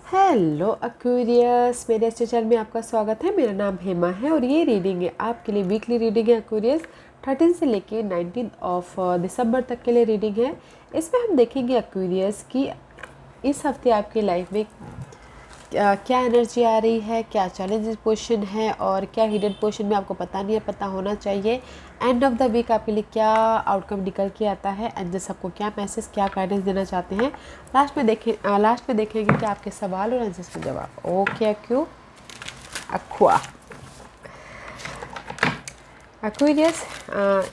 Hello Aquarius, मेरे इस channel में आपका स्वागत है। मेरा नाम हेमा है और ये रीडिंग है आपके लिए वीकली रीडिंग है एक्वेरियस 13 से लेके 19 ऑफ दिसंबर तक के लिए रीडिंग है। इसमें हम देखेंगे एक्वेरियस कि इस हफ्ते आपकी लाइफ में क्या एनर्जी आ रही है, क्या चैलेंजेस पोजीशन है और क्या हिडन पोजीशन में आपको पता नहीं है, पता होना चाहिए। एंड ऑफ द वीक आपके लिए क्या आउटकम निकल के आता है, एंजल्स आपको क्या मैसेज, क्या गाइडेंस देना चाहते हैं। लास्ट में देखेंगे कि आपके सवाल और एंजल्स के जवाब। ओके क्यों अक्वा एक्वेरियस,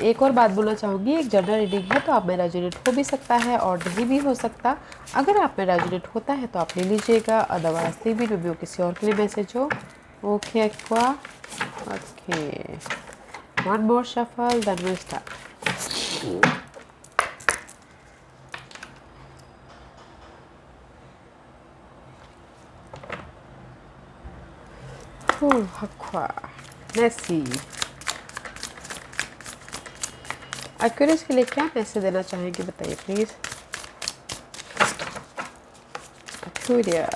एक और बात बोलना चाहूँगी, एक जनरल रीडिंग है तो आप में रेजोनेट हो भी सकता है और नहीं भी हो सकता। अगर आप में रेजोनेट होता है तो आप ले लीजिएगा, अदरवाइज नहीं भी में किसी और के लिए मैसेज हो। Okay aqua, okay, one more shuffle then we start. Aqua, let's see Aquarius के लिए क्या मैसेज देना चाहेंगे, बताइए प्लीज। एक्वेरियस,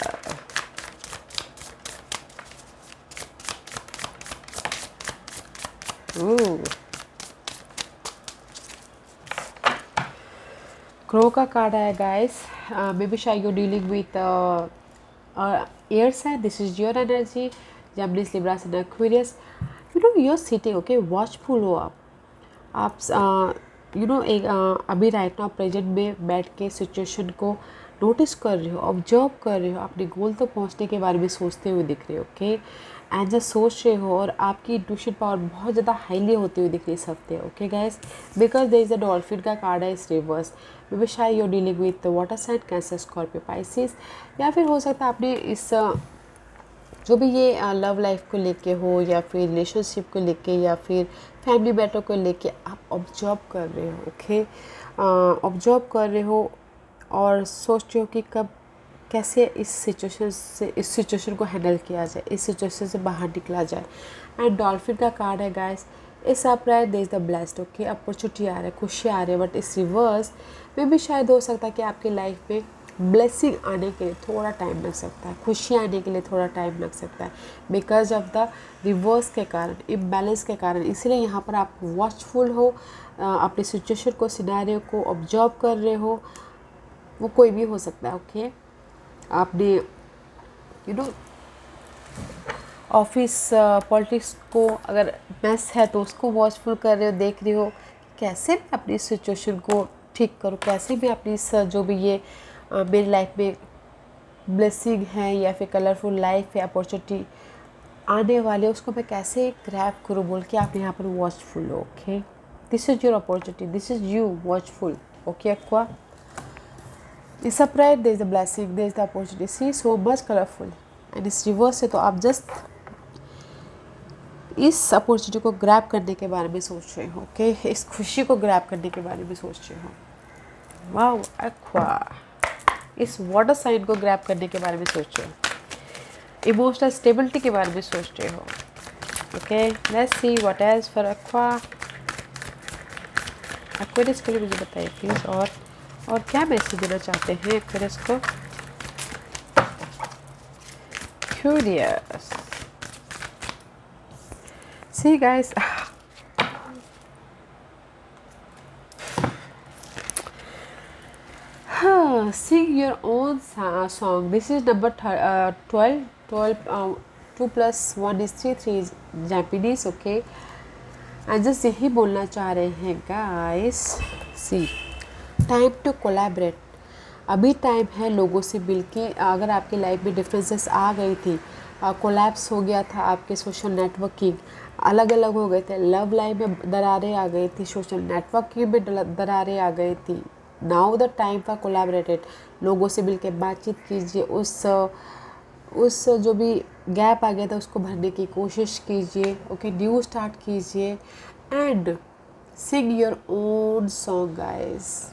क्रो का कार्ड आया गाइस। मे बी शायद you dealing with air sign, this is your energy, Geminis, Libras and Aquarius. You know your city, okay, watchful हो आप एक अभी राइट नाउ प्रेजेंट में बैठ के सिचुएशन को नोटिस कर रहे हो, ऑब्जर्व कर रहे हो, अपने गोल तक पहुंचने के बारे में सोचते हुए दिख रहे हो। ओके, एंड जस्ट सोच रहे हो और आपकी इंट्यूशन पावर बहुत ज़्यादा हाईली होती हुई दिख रही है इस हफ्ते। Okay guys, because there is a dolphin का कार्ड है इस रिवर्स। मे बी शायद your dealing with water sign, cancer, Scorpio, Pisces, या फिर हो सकता है आपने इस जो भी ये लव लाइफ को लेके हो या फिर रिलेशनशिप को लेके या फिर फैमिली मैटर को लेके आप ऑब्जर्व कर रहे हो। ओके, ऑब्जर्व कर रहे हो और सोच रहे हो कि कब कैसे इस सिचुएशन को हैंडल किया जाए, इस सिचुएशन से बाहर निकला जाए। एंड डॉल्फिन का कार्ड है guys, is upright they is the blessed. Okay, opportunity आ रहा है, खुशी आ रही है, बट इस रिवर्स में भी शायद हो सकता है कि आपकी लाइफ में ब्लेसिंग आने के लिए थोड़ा टाइम लग सकता है, खुशी आने के लिए थोड़ा टाइम लग सकता है, बिकॉज ऑफ द रिवर्स के कारण, इम्बैलेंस के कारण। इसलिए यहाँ पर आप वॉचफुल हो, अपनी सिचुएशन को, सिनेरियो को ऑब्जर्व कर रहे हो। वो कोई भी हो सकता है। ओके, आपने ऑफिस पॉलिटिक्स को अगर मैस है तो उसको वॉचफुल कर रहे हो, देख रहे हो कैसे मैं अपनी सिचुएशन को ठीक करूँ, कैसे मैं अपनी इस जो भी ये मेरी लाइफ में ब्लेसिंग है या फिर कलरफुल लाइफ है, अपॉर्चुनिटी आने वाले, उसको मैं कैसे ग्रैब करूँ बोल के आप यहाँ पर वॉचफुल हो। Okay, this is your opportunity, this is you watchful. Okay Aqua, is upright there is the blessing, there is the opportunity, see so much colourful. And इस रिवर्स से तो आप जस्ट इस अपॉर्चुनिटी को ग्रैब करने के बारे में सोच रहे हो। ओके, इस खुशी को ग्रैब करने के बारे में सोच रहे हो। वाओ एक्वा, इस वाटर साइन को ग्रैब करने के बारे में सोच रहे हो, इमोशनल स्टेबिलिटी के बारे में सोच रहे हो। Okay, let's see what else for aqua. Aquarius के लिए मुझे बताइए प्लीज, और क्या मैसेज देना चाहते हैं एक्वेरियस को। Curious, see guys, sing your own song. This is number 12. 2 plus 1 is 3, 3 is Japanese. Okay, and just यही बोलना चाह रहे हैं guys. See, time to collaborate. अभी टाइम है लोगों से मिलके, अगर आपकी लाइफ में डिफरेंसेस आ गई थी, कोलैप्स हो गया था आपके सोशल नेटवर्किंग, अलग अलग हो गए थे, लव लाइफ में दरारें आ गई थी, सोशल नेटवर्किंग में दरारें आ गई थी, now the time for collaborated. लोगों से मिलके बातचीत कीजिए, उस जो भी गैप आ गया था उसको भरने की कोशिश कीजिए। ओके, न्यू स्टार्ट कीजिए and Singh your own song guys.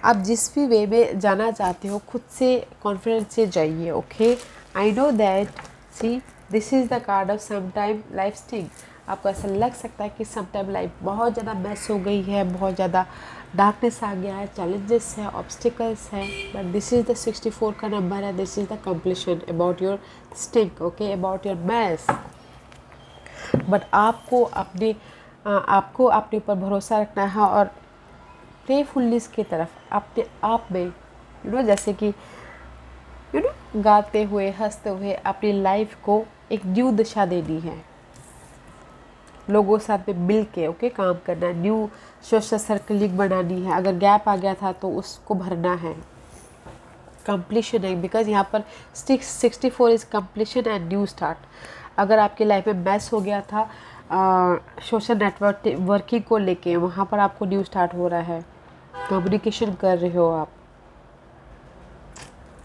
आप जिस भी वे में जाना चाहते हो खुद से कॉन्फिडेंस से जाइए। Okay, I know that, see this is the card of some time life sting. आपको ऐसा लग सकता है कि सम टाइम लाइफ बहुत ज़्यादा मैस हो गई है, बहुत ज़्यादा डार्कनेस आ गया है, चैलेंजेस है, ऑब्स्टिकल्स है, बट दिस इज द 64 का नंबर है, this is the completion about your stink, okay, about your mess. But आपको अपने ऊपर भरोसा रखना है और प्लेफुलनेस की तरफ अपने आप में जैसे कि गाते हुए हंसते हुए अपनी लाइफ को एक न्यू दिशा देनी है, लोगों के साथ में मिल के ओके काम करना है, न्यू सोशल सर्कलिंग बनानी है, अगर गैप आ गया था तो उसको भरना है, कंप्लीशन है, बिकॉज यहाँ पर 64 is completion and new start. अगर आपकी लाइफ में मैस हो गया था सोशल नेटवर्क वर्किंग को लेके, वहाँ पर आपको न्यू स्टार्ट हो रहा है, कम्युनिकेशन कर रहे हो आप,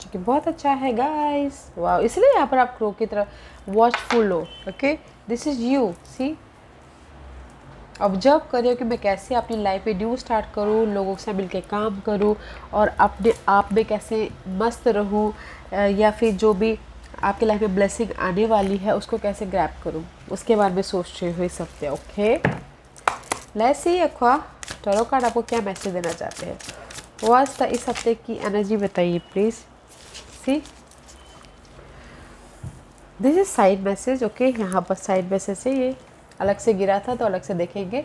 ठीक है, बहुत अच्छा है गाइस, वाह। इसलिए यहाँ पर आप क्रो की तरह वॉचफुल हो, okay, this is you, see observe करिए कि मैं कैसे अपनी लाइफ में न्यू स्टार्ट करूँ, लोगों से मिलके काम करूँ और अपने आप में कैसे मस्त रहूँ, या फिर जो भी आपकी लाइफ में ब्लेसिंग आने वाली है उसको कैसे ग्रैब करूँ, उसके बारे में सोच रहे हुए सकते, okay. Let's see aqua tarot card आपको क्या मैसेज देना चाहते हैं, व्हाट्स द इस हफ्ते की एनर्जी बताइए please. See this is side message, okay, यहाँ पर साइड मैसेज से ये अलग से गिरा था तो अलग से देखेंगे।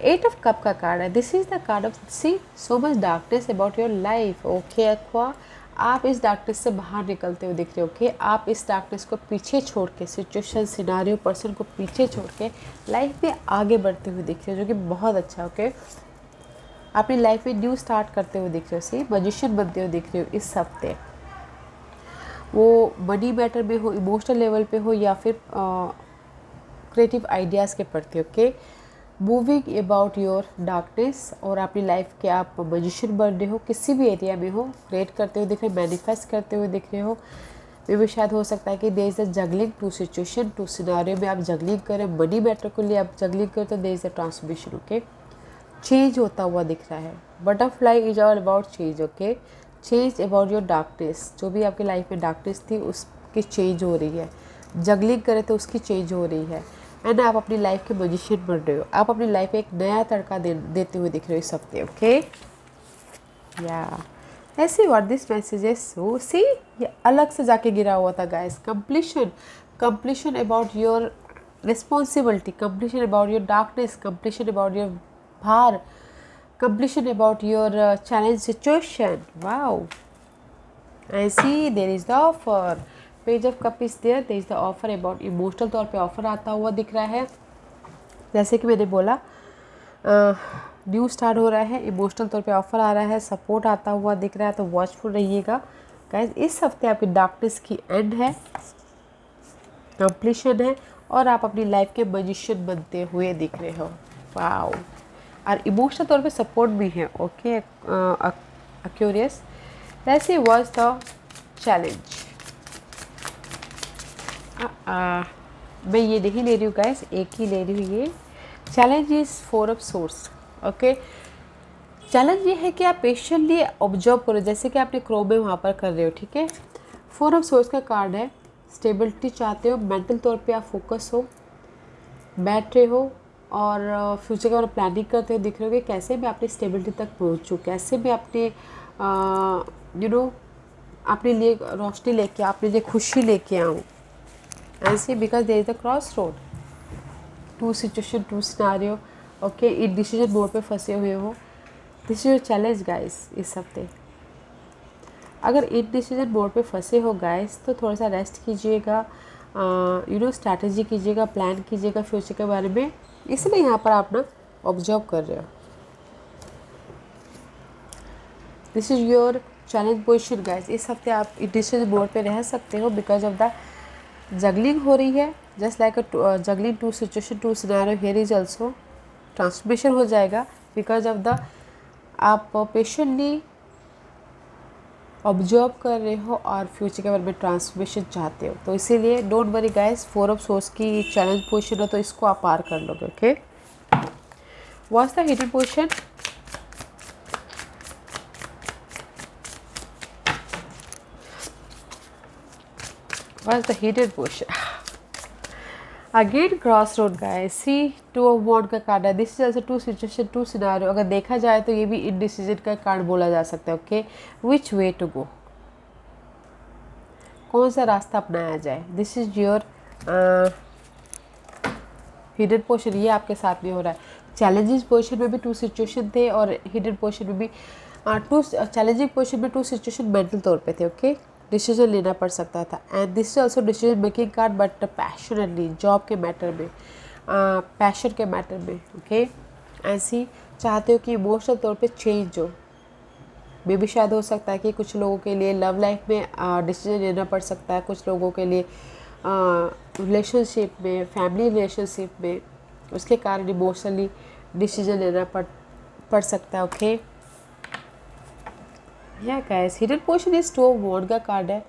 8 ऑफ कप का कार्ड है, this is the card of see so much darkness about your life, okay aqua, आप इस डार्कनेस से बाहर निकलते हुए दिख रहे हो, ओके, आप इस डार्कनेस को पीछे छोड़ के, सिचुएशन सिनारियो पर्सन को पीछे छोड़ के लाइफ में आगे बढ़ते हुए दिख रहे हो, जो कि बहुत अच्छा, ओके, अपनी लाइफ में न्यू स्टार्ट करते हुए दिख रहे हो, सी मजिशियन बनते हुए दिख रहे हो इस हफ्ते, वो मनी मैटर में हो, इमोशनल लेवल पे हो, या फिर क्रिएटिव आइडियाज़ के प्रति, okay, moving about your darkness, और अपनी लाइफ के आप मजिशियन बन रहे हो, किसी भी एरिया में हो, क्रिएट करते हुए दिख रहे हो, मैनिफेस्ट करते हुए दिख रहे हो, मे भी शायद हो सकता है कि there is a juggling two situation to scenario में आप जगलिंग करें, मनी मैटर को लिए आप जगलिंग करें, तो there is a transmission, okay, change होता हुआ दिख रहा है, butterfly is all about change, okay, change about your darkness, जो भी आपकी लाइफ में डार्कनेस थी उसकी चेंज हो रही है, जगलिंग करे तो उसकी चेंज हो रही है, एंड आप अपनी लाइफ के मजिशियन बन रहे हो, आप अपनी लाइफ में एक नया तड़का देते हुए दिख रहे हो इस हफ्ते, ओके, या ऐसे व्हाट दिस मैसेज इज, सो सी ये अलग से जाके गिरा हुआ था guys, completion, completion about your responsibility, completion about your darkness, completion about your भार, completion about your challenge situation, wow, I see there is the offer, page of cup is there is the offer about emotional तौर पे offer आता हुआ दिख रहा है, जैसे कि मैंने बोला न्यू स्टार्ट हो रहा है, इमोशनल तौर पे ऑफर आ रहा है, सपोर्ट आता हुआ दिख रहा है, तो वॉचफुल रहिएगा गाइस, इस हफ्ते आपकी डार्कनेस की एंड है, कंप्लीशन है, और आप अपनी लाइफ के मजिशियन बनते हुए दिख रहे हो, वाओ, और इमोशनल तौर पे सपोर्ट भी है, okay Aquarius, let's see what's the challenge. मैं ये नहीं ले रही हूँ गाइस, एक ही ले रही हूँ, ये challenge is 4 of source, okay, challenge ये है कि आप पेशेंटली ऑब्जर्व करो, जैसे कि आपने क्रो में वहाँ पर कर रहे हो, ठीक है, 4 ऑफ सोर्स का कार्ड है, स्टेबिलिटी चाहते हो, मेंटल तौर पे आप फोकस हो, बैठ रहे हो और फ्यूचर के बारे में प्लानिंग करते हुए दिख रहे हो कि कैसे मैं अपनी स्टेबिलिटी तक पहुंचूं, कैसे मैं अपने अपने लिए रोशनी लेके, अपने लिए खुशी लेके आऊँ, ऐसे, because there is the cross road, two situation to scenario, okay, in decision mode पे फंसे हुए हो, this is your challenge guys इस हफ्ते। अगर इन डिसीजन मोड पे फंसे हो गाइस तो थोड़ा सा रेस्ट कीजिएगा, स्ट्रैटेजी कीजिएगा, प्लान कीजिएगा फ्यूचर के बारे में, इसलिए यहाँ पर आप ना ऑब्जर्व कर रहे हो, this is your challenge position guys, इस हफ्ते आप डिसीजन मोड पे रह सकते हो, बिकॉज ऑफ द जगलिंग हो रही है, just like a juggling two situation two scenario, here is also transmission हो जाएगा, बिकॉज ऑफ द आप पेशेंटली ऑब्जर्व कर रहे हो और फ्यूचर के बारे में ट्रांसमिशन चाहते हो, तो इसीलिए don't worry guys, 4 of swords की चैलेंज पोजीशन है, तो इसको आप पार कर लोगे, okay. What's the hidden position, what's the hidden position, again cross road guys, see two of wand का कार्ड है। This is also to situation to scenario. अगर देखा जाए तो ये भी इनडिसीजन का कार्ड बोला जा सकता है। Okay, which way to go, कौन सा रास्ता अपनाया जाए। This is your hidden portion, ये आपके साथ में हो रहा है। चैलेंजिंग पोर्शन में भी टू सिचुएशन थे और हिडन पोर्शन में भी टू चैलेंजिंग पोर्शन में टू सिचुएशन मेंटल तौर पे थे। ओके, डिसीजन लेना पड़ सकता था। And this is also decision making card but passionately, job के मैटर में, पैशन के मैटर में। ओके, ऐसी चाहते हो कि इमोशनल तौर पे चेंज हो। मे भी शायद हो सकता है कि कुछ लोगों के लिए लव लाइफ में डिसीजन लेना पड़ सकता है, कुछ लोगों के लिए रिलेशनशिप में, फैमिली रिलेशनशिप में, उसके कारण इमोशनली डिसीजन लेना पड़ सकता है। ओके, या guys, hidden portion is two of wand का कार्ड है।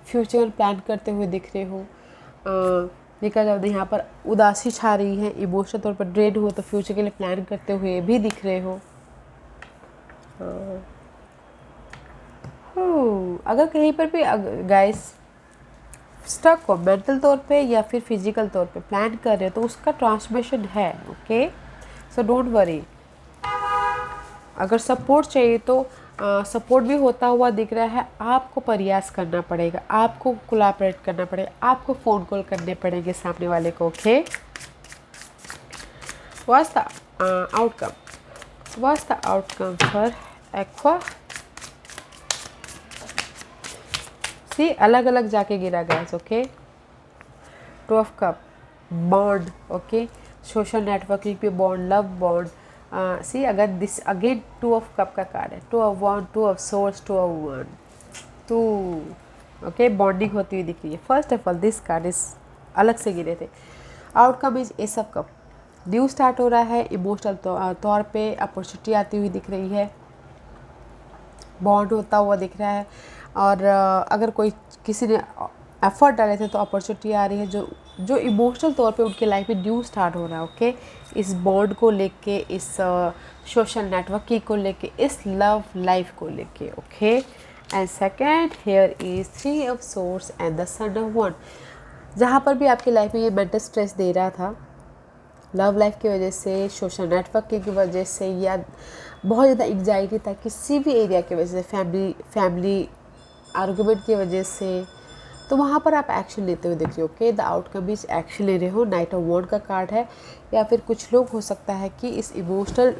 फ्यूचर प्लान करते हुए दिख रहे हो। देखा जाए तो यहाँ पर उदासी छा रही है, इमोशनल तौर पर ड्रेन हो तो फ्यूचर के लिए प्लान करते हुए भी दिख रहे हो। अगर कहीं पर भी गाइस स्टक हो मेंटल तौर पे या फिर फिजिकल तौर पे प्लान कर रहे हो तो उसका ट्रांसमिशन है। Okay, so don't worry. अगर सपोर्ट चाहिए तो सपोर्ट भी होता हुआ दिख रहा है। आपको प्रयास करना पड़ेगा, आपको कोलैबोरेट करना पड़ेगा, आपको फ़ोन कॉल करने पड़ेंगे सामने वाले को। Okay, what's the outcome, what's the outcome for Aqua. See अलग अलग जाके गिरा guys. Okay, two of cup, bond. Okay, social networking पे बॉन्ड, लव बॉन्ड। सी अगर this again two of cup का कार्ड है, two of wand, two of swords, two of wand, two. Okay, bonding होती हुई दिख रही है। First of all this card is अलग से गिरे थे। Outcome is S of cup, new start हो रहा है। इमोशनल तौर पे अपॉर्चुनिटी आती हुई दिख रही है, बॉन्ड होता हुआ दिख रहा है। और अगर कोई किसी ने एफर्ट डाले थे तो अपॉर्चुनिटी आ रही है जो इमोशनल तौर पे उनके लाइफ में न्यू स्टार्ट हो रहा है। ओके, इस बॉन्ड को लेके, इस सोशल नेटवर्किंग को लेके, इस लव लाइफ को लेके। Okay, and second here is three of source and the son of one. जहाँ पर भी आपकी लाइफ में ये मेंटल स्ट्रेस दे रहा था, लव लाइफ की वजह से, सोशल नेटवर्किंग की वजह से, या बहुत ज़्यादा एंग्जाइटी था किसी भी एरिया की वजह से, फैमिली आर्गूमेंट की वजह से, तो वहाँ पर आप एक्शन लेते हुए देखिए। Okay, the outcome is action ले रहे हो। नाइट ऑफ वॉन्ड का कार्ड है। या फिर कुछ लोग हो सकता है कि इस इमोशनल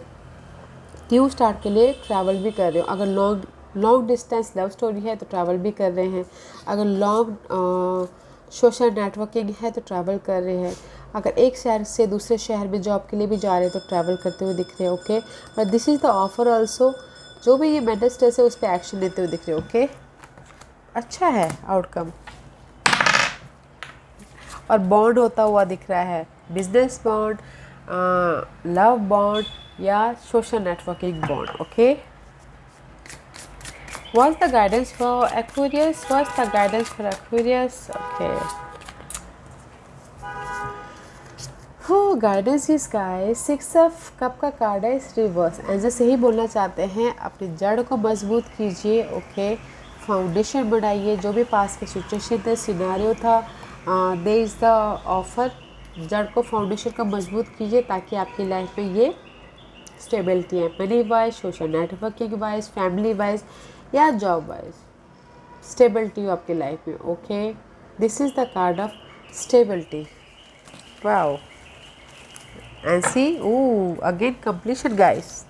न्यू स्टार्ट के लिए ट्रैवल भी कर रहे हो। अगर लॉन्ग डिस्टेंस लव स्टोरी है तो ट्रैवल भी कर रहे हैं। अगर लॉन्ग सोशल नेटवर्किंग है तो ट्रैवल कर रहे हैं। अगर एक शहर से दूसरे शहर में जॉब के लिए भी जा रहे हैं तो ट्रैवल करते हुए दिख रहे हैं। Okay, but this is the offer also. जो भी ये मेंटल स्ट्रेस है उस पर एक्शन लेते हुए दिख रहे हो। ओके, अच्छा है आउटकम। और बॉन्ड होता हुआ दिख रहा है, बिजनेस बॉन्ड, लव बॉन्ड या social networking bond. Okay, what's the guidance for Aquarius? What's the guidance for Aquarius? Okay, guidance इस गाइस सिक्स ऑफ कप का कार्ड है, इस रिवर्स। ऐसे से ही बोलना चाहते हैं, अपनी जड़ को मजबूत कीजिए। ओके, फाउंडेशन बनाइए। जो भी पास के सिचुएशन थे, सिनेरियो था, दे इज़ द ऑफर। जड़ को, फाउंडेशन को मजबूत कीजिए ताकि आपकी लाइफ में ये स्टेबिलिटी है, money wise, social networking wise, family wise या जॉब वाइज स्टेबिलिटी हो आपकी लाइफ में। Okay, this is the card of stability. Wow, and see again completion guys.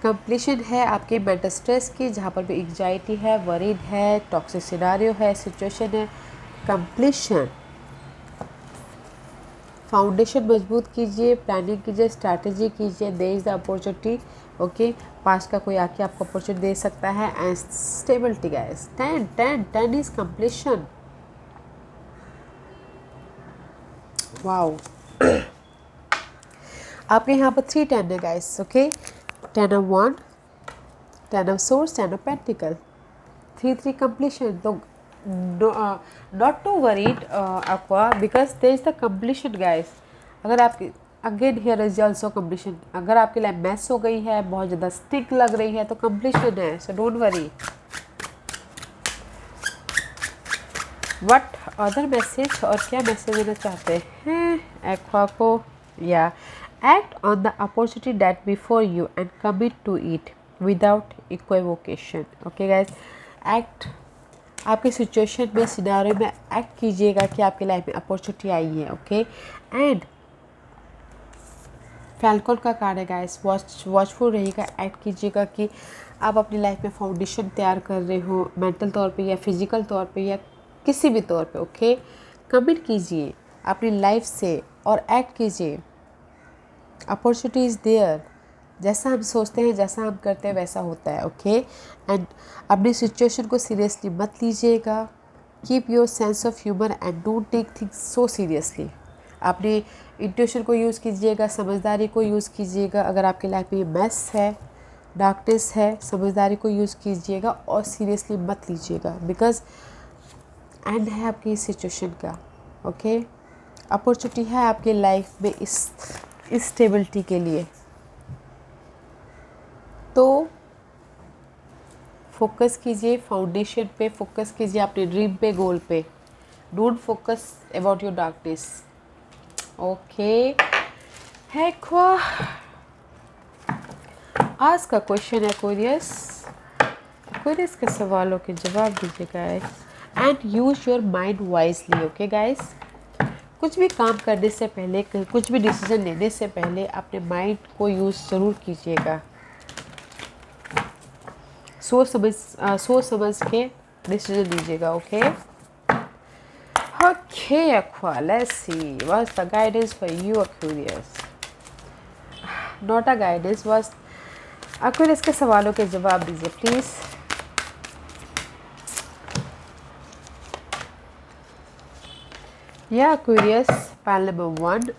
Completion है आपके मेंटल स्ट्रेस की, जहाँ पर भी एंग्जाइटी है, वरीड है, टॉक्सिक सिनेरियो है, सिचुएशन है। कंप्लीशन, फाउंडेशन मजबूत कीजिए, प्लानिंग कीजिए, स्ट्रैटेजी कीजिए। There is the opportunity. Okay, पास का कोई आके आपको अपॉर्चुनिटी दे सकता है। And stability guys, 10 is completion. Wow, आपके यहाँ पर 3 10 है guys. Okay, 10 of wand, 10 of swords, 10 of pentacle, 3 completion. तो not to worried aqua because there is the completion guys. अगर आपकी again here is also completion. अगर आपकी लाइफ मैस हो गई है, बहुत ज़्यादा स्टिक लग रही है तो कंप्लीशन है, so don't worry. What other message, और क्या मैसेज देना चाहते हैं एक्वा को? या act on the opportunity that before you and commit to it without equivocation. Okay guys, act, आपकी सिचुएशन में, सिनारियो में एक्ट कीजिएगा कि आपकी लाइफ में अपॉर्चुनिटी आई है। ओके, एंड फैल्कन का कार्ड है गाइस, वॉचफुल रहिएगा, एक्ट कीजिएगा कि आप अपनी लाइफ में फाउंडेशन तैयार कर रहे हो, मेंटल तौर पे या फिजिकल तौर पे या किसी भी तौर पे। ओके, कमिट कीजिए अपनी लाइफ से और एक्ट कीजिए। अपॉर्चुनिटी इज़ देयर, जैसा हम सोचते हैं, जैसा हम करते हैं वैसा होता है। ओके, एंड अपनी सिचुएशन को सीरियसली मत लीजिएगा। Keep your sense of humour and don't take things so seriously. अपनी इंट्यूशन को यूज़ कीजिएगा, समझदारी को यूज़ कीजिएगा। अगर आपकी लाइफ में मैस है, डार्कनेस है, समझदारी को यूज़ कीजिएगा और सीरियसली मत लीजिएगा, बिकॉज एंड है आपकी सिचुएशन का। ओके, अपॉर्चुनिटी है आपकी लाइफ में इस स्टेबिलिटी के लिए। तो फोकस कीजिए फाउंडेशन पे, फोकस कीजिए अपने ड्रीम पे, गोल पे। Don't focus about your darkness. Okay, aqua, आज का क्वेश्चन है एक्वेरियस, एक्वेरियस के सवालों के जवाब दीजिएगा and use your mind wisely. Okay guys, कुछ भी काम करने से पहले, कुछ भी डिसीजन लेने से पहले अपने माइंड को यूज़ ज़रूर कीजिएगा। सोच समझ के डिसीजन लीजिएगा। Okay, okay Aqua, let's see what's the guidance for you Aquarius. Not a guidance, बस एक्वेरियस के सवालों के जवाब दीजिए प्लीज़। या Aquarius, pile number 1,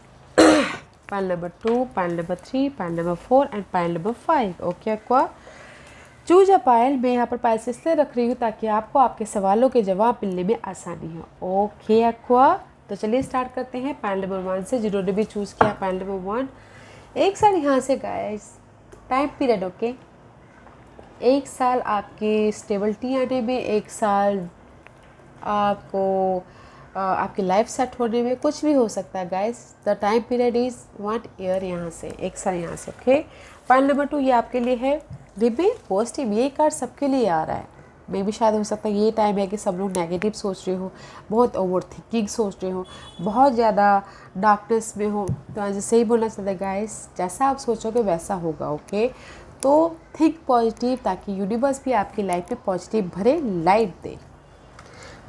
pile number 2, pile number 3, pile number 4 and pile number 5। Okay Aqua, choose a pile. मैं यहाँ पर पायल से इसलिए रख रही हूँ ताकि आपको आपके सवालों के जवाब मिलने में आसानी हो। ओके एक्वा, तो चलिए स्टार्ट करते हैं पायल नंबर 1 से। जिन्होंने भी चूज़ किया पायल नंबर 1, एक साल यहाँ से गाइस, टाइम पीरियड। ओके, एक साल आपकी स्टेबिलिटी आने में, एक साल आपको आपकी लाइफ सेट होने में, कुछ भी हो सकता है guys. The time period is 1 year, यहाँ से एक साल यहाँ से। ओके, पाइल नंबर 2 ये आपके लिए है रिमेन पॉजिटिव। ये कार्ड सबके लिए आ रहा है। मे भी शायद हो सकता है ये टाइम है कि सब लोग नेगेटिव सोच रहे हो, बहुत ओवर थिंकिंग सोच रहे हो, बहुत ज़्यादा डार्कनेस में हो। तो आज सही बोलना चाहता है गाइस, जैसा आप सोचोगे वैसा होगा। ओके, तो थिंक पॉजिटिव ताकि यूनिवर्स भी आपकी लाइफ में पॉजिटिव भरे लाइट दे।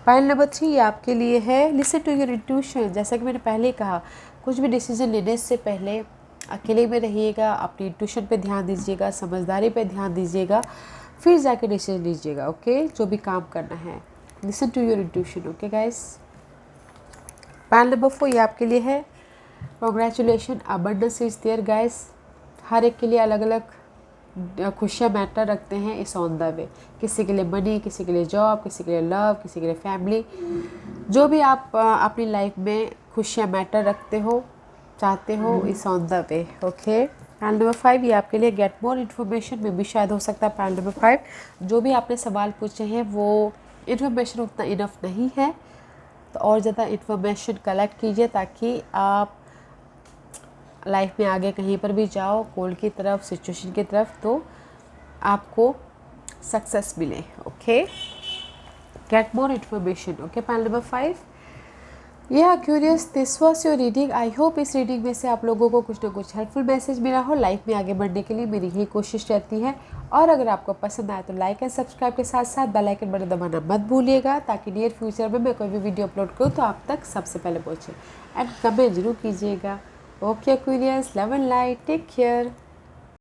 पाइल नंबर 3 ये आपके लिए है लिसन टू योर इंट्यूशन। जैसा कि मैंने पहले कहा, कुछ भी डिसीजन लेने से पहले अकेले में रहिएगा, अपनी इंट्यूशन पे ध्यान दीजिएगा, समझदारी पे ध्यान दीजिएगा, फिर जाके डिसीजन लीजिएगा। ओके, जो भी काम करना है, listen to your intuition. Okay guys, pile number 4 ये आपके लिए है congratulation, abundance is there guys. हर एक के लिए अलग अलग खुशियाँ मैटर रखते हैं, इस ऑन द वे। किसी के लिए मनी, किसी के लिए जॉब, किसी के लिए लव, किसी के लिए फैमिली। जो भी आप अपनी लाइफ में खुशियाँ मैटर रखते हो, चाहते हो, इस on the way. Okay, pile number 5 ये आपके लिए गेट मोर इन्फॉर्मेशन में भी शायद हो सकता है। पाइल नंबर 5, जो भी आपने सवाल पूछे हैं वो इन्फॉर्मेशन उतना इनफ नहीं है, तो और ज़्यादा इन्फॉर्मेशन कलेक्ट कीजिए ताकि आप लाइफ में आगे कहीं पर भी जाओ, गोल की तरफ, सिचुएशन की तरफ, तो आपको सक्सेस मिले। Okay, get more information. Okay, pile number 5 यह curious, this was your reading. I hope इस रीडिंग में से आप लोगों को कुछ ना कुछ हेल्पफुल मैसेज मिला हो। लाइफ में आगे बढ़ने के लिए मेरी यही कोशिश रहती है। और अगर आपको पसंद आए तो लाइक एंड सब्सक्राइब के साथ साथ बेल आइकन बटन दबाना मत भूलिएगा ताकि नियर फ्यूचर में मैं कोई भी वीडियो अपलोड करूँ तो आप तक सबसे पहले पहुँचे। एंड कमेंट जरूर कीजिएगा। Okay curious, love and light, take care.